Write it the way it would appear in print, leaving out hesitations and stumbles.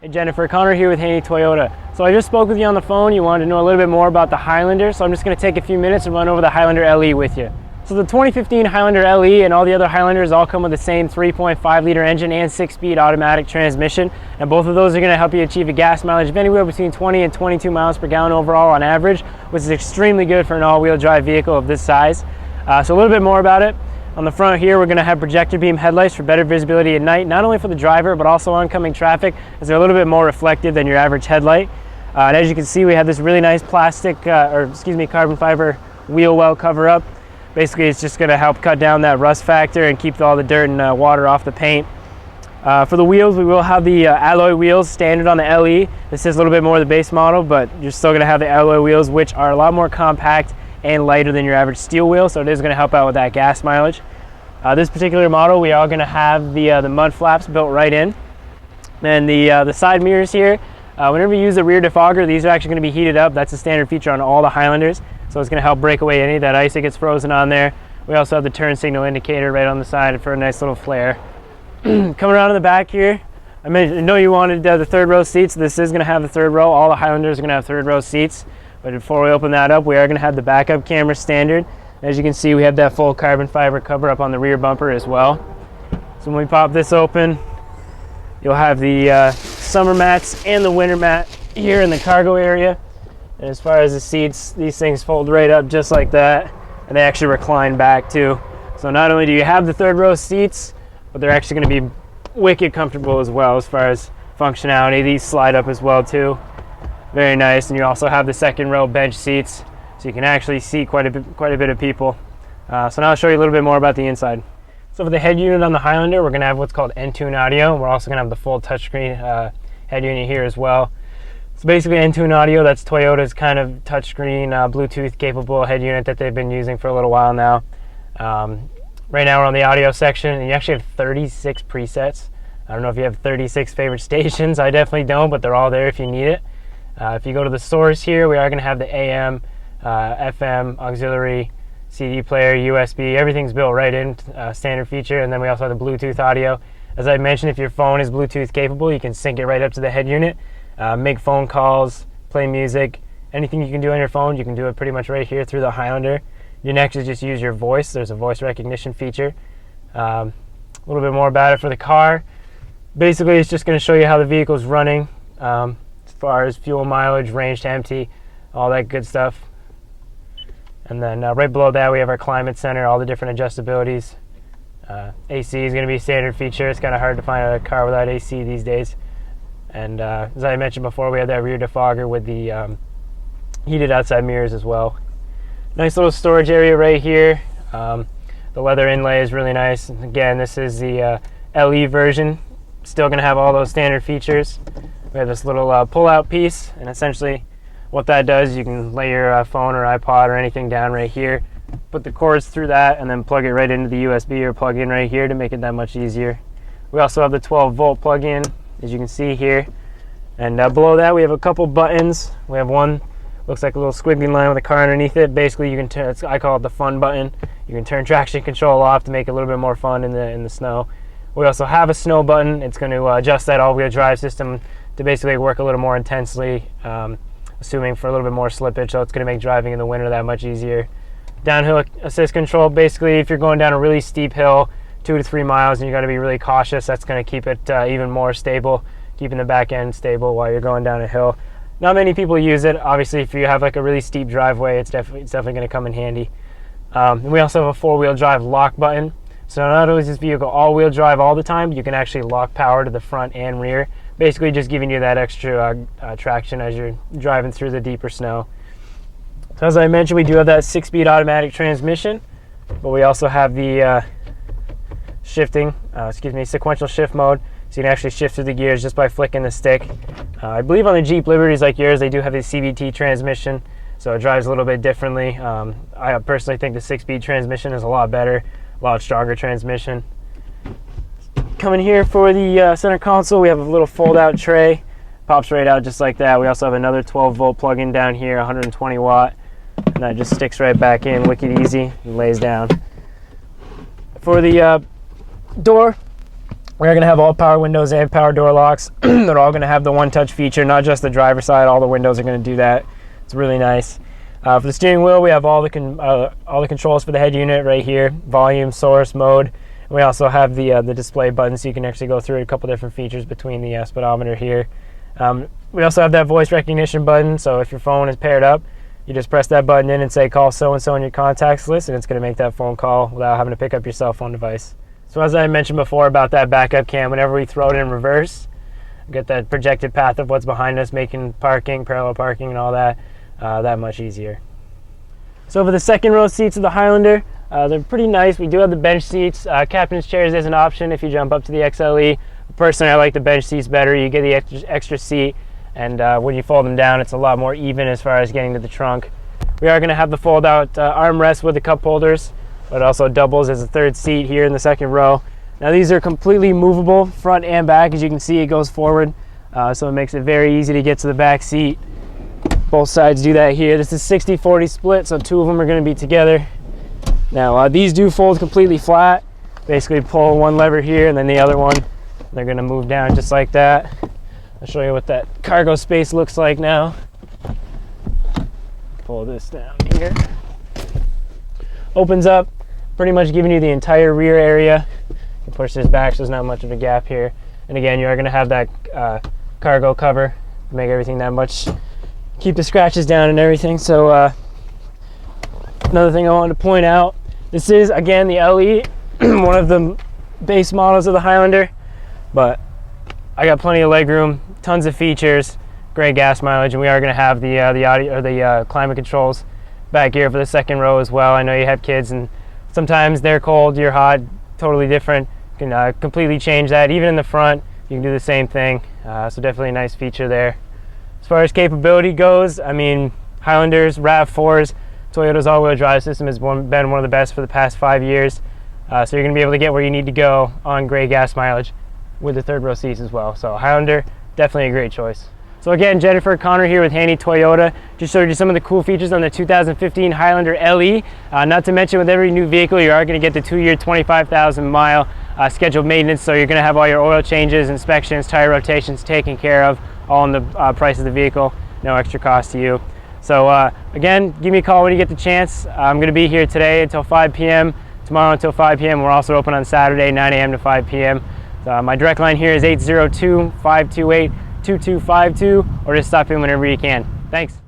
Hey Jennifer, Connor here with Haney Toyota. So I just spoke with you on the phone. You wanted to know a little bit more about the Highlander, so I'm just going to take a few minutes and run over the Highlander LE with you. So the 2015 Highlander LE and all the other Highlanders all come with the same 3.5 liter engine and 6-speed automatic transmission, and both of those are going to help you achieve a gas mileage of anywhere between 20 and 22 miles per gallon overall on average, which is extremely good for an all-wheel drive vehicle of this size. So a little bit more about it. On the front here, we're going to have projector beam headlights for better visibility at night, not only for the driver, but also oncoming traffic, as they're a little bit more reflective than your average headlight. And as you can see, we have this really nice carbon fiber wheel well cover up. Basically, it's just going to help cut down that rust factor and keep all the dirt and water off the paint. For the wheels, we will have the alloy wheels standard on the LE. This is a little bit more the base model, but you're still going to have the alloy wheels, which are a lot more compact and lighter than your average steel wheel, so it is going to help out with that gas mileage. This particular model, we are going to have the mud flaps built right in. Then the side mirrors here, whenever you use the rear defogger, these are actually going to be heated up. That's a standard feature on all the Highlanders, so it's going to help break away any of that ice that gets frozen on there. We also have the turn signal indicator right on the side for a nice little flare. Coming around to the back here, I know you wanted the third row seats. This is going to have the third row. All the Highlanders are going to have third row seats. But before we open that up, we are going to have the backup camera standard. As you can see, we have that full carbon fiber cover up on the rear bumper as well. So when we pop this open, you'll have the summer mats and the winter mat here in the cargo area. And as far as the seats, these things fold right up just like that, and they actually recline back too. So not only do you have the third row seats, but they're actually going to be wicked comfortable as well as far as functionality. These slide up as well too. Very nice. And you also have the second row bench seats, so you can actually seat quite a bit of people. So now I'll show you a little bit more about the inside. So for the head unit on the Highlander, we're going to have what's called Entune audio. We're also going to have the full touchscreen head unit here as well. So basically Entune audio, that's Toyota's kind of touchscreen Bluetooth capable head unit that they've been using for a little while now. Right now we're on the audio section, and you actually have 36 presets. I don't know if you have 36 favorite stations. I definitely don't, but they're all there if you need it. If you go to the source here, we are going to have the AM, FM, auxiliary, CD player, USB. Everything's built right in, standard feature. And then we also have the Bluetooth audio. As I mentioned, if your phone is Bluetooth capable, you can sync it right up to the head unit, make phone calls, play music. Anything you can do on your phone, you can do it pretty much right here through the Highlander. You next is just use your voice. There's a voice recognition feature. A little bit more about it for the car. Basically, it's just going to show you how the vehicle is running. As far as fuel mileage, range to empty, all that good stuff. And then right below that we have our climate center, all the different adjustabilities. AC is going to be a standard feature. It's kind of hard to find a car without AC these days. And as I mentioned before, we have that rear defogger with the heated outside mirrors as well. Nice little storage area right here. The leather inlay is really nice. Again, this is the LE version. Still going to have all those standard features. We have this little pull-out piece, and essentially what that does, you can lay your phone or iPod or anything down right here, put the cords through that, and then plug it right into the USB or plug-in right here to make it that much easier. We also have the 12-volt plug-in, as you can see here. And below that, we have a couple buttons. We have one, looks like a little squiggly line with a car underneath it. Basically, you can turn, I call it the fun button. You can turn traction control off to make it a little bit more fun in the snow. We also have a snow button. It's going to adjust that all-wheel drive system to basically work a little more intensely, assuming for a little bit more slippage, so it's going to make driving in the winter that much easier. Downhill assist control, basically if you're going down a really steep hill, 2 to 3 miles, and you got to be really cautious, that's going to keep it even more stable, keeping the back end stable while you're going down a hill. Not many people use it. Obviously, if you have like a really steep driveway, it's definitely going to come in handy. And we also have a 4-wheel drive lock button. So not only is this vehicle all-wheel drive all the time, you can actually lock power to the front and rear, basically just giving you that extra traction as you're driving through the deeper snow. So as I mentioned, we do have that 6-speed automatic transmission, but we also have the sequential shift mode, so you can actually shift through the gears just by flicking the stick. I believe on the Jeep Liberties like yours, they do have a CVT transmission, so it drives a little bit differently. I personally think the 6-speed transmission is a lot better, a lot stronger transmission. Coming here for the center console, we have a little fold-out tray. Pops right out just like that. We also have another 12-volt plug-in down here, 120 watt, and that just sticks right back in, wicked easy, and lays down. For the door, We're going to have all power windows and power door locks. They're all going to have the one-touch feature, not just the driver's side. All the windows are going to do that. It's really nice. For the steering wheel, we have all the controls for the head unit right here: volume, source, mode. And we also have the display button, so you can actually go through a couple different features between the speedometer here. We also have that voice recognition button, so if your phone is paired up, you just press that button in and say call so-and-so in your contacts list, and it's going to make that phone call without having to pick up your cell phone device. So as I mentioned before about that backup cam, whenever we throw it in reverse, we get that projected path of what's behind us, making parking, parallel parking, and all that much easier. So for the second row seats of the Highlander, they're pretty nice. We do have the bench seats. Captain's chairs is an option if you jump up to the XLE. Personally, I like the bench seats better. You get the extra seat, and when you fold them down, it's a lot more even as far as getting to the trunk. We are going to have the fold-out armrest with the cup holders, but it also doubles as a third seat here in the second row. Now these are completely movable, front and back. As you can see, it goes forward, so it makes it very easy to get to the back seat. Both sides do that here. This is 60-40 split, so two of them are going to be together. Now these do fold completely flat. Basically pull one lever here and then the other one. They're going to move down just like that. I'll show you what that cargo space looks like now. Pull this down here. Opens up, pretty much giving you the entire rear area. You can push this back, so there's not much of a gap here. And again, you are going to have that cargo cover to make everything that much, keep the scratches down and everything. So another thing I wanted to point out, this is again the LE, one of the base models of the Highlander, but I got plenty of legroom, tons of features, great gas mileage, and we are going to have the audio or the climate controls back here for the second row as well. I know you have kids and sometimes they're cold, you're hot, totally different. You can completely change that. Even in the front, you can do the same thing. So definitely a nice feature there. As far as capability goes, I mean, Highlanders, RAV4s, Toyota's all-wheel drive system has been one of the best for the past 5 years. So you're going to be able to get where you need to go on great gas mileage with the third row seats as well. So Highlander, definitely a great choice. So again, Jennifer Connor here with Handy Toyota. Just showed you some of the cool features on the 2015 Highlander LE. Not to mention, with every new vehicle, you are going to get the 2-year, 25,000 mile scheduled maintenance. So you're going to have all your oil changes, inspections, tire rotations taken care of, all in the price of the vehicle. No extra cost to you. So again, give me a call when you get the chance. I'm going to be here today until 5 p.m., tomorrow until 5 p.m. We're also open on Saturday, 9 a.m. to 5 p.m. My direct line here is 802-528-2252, or just stop in whenever you can. Thanks.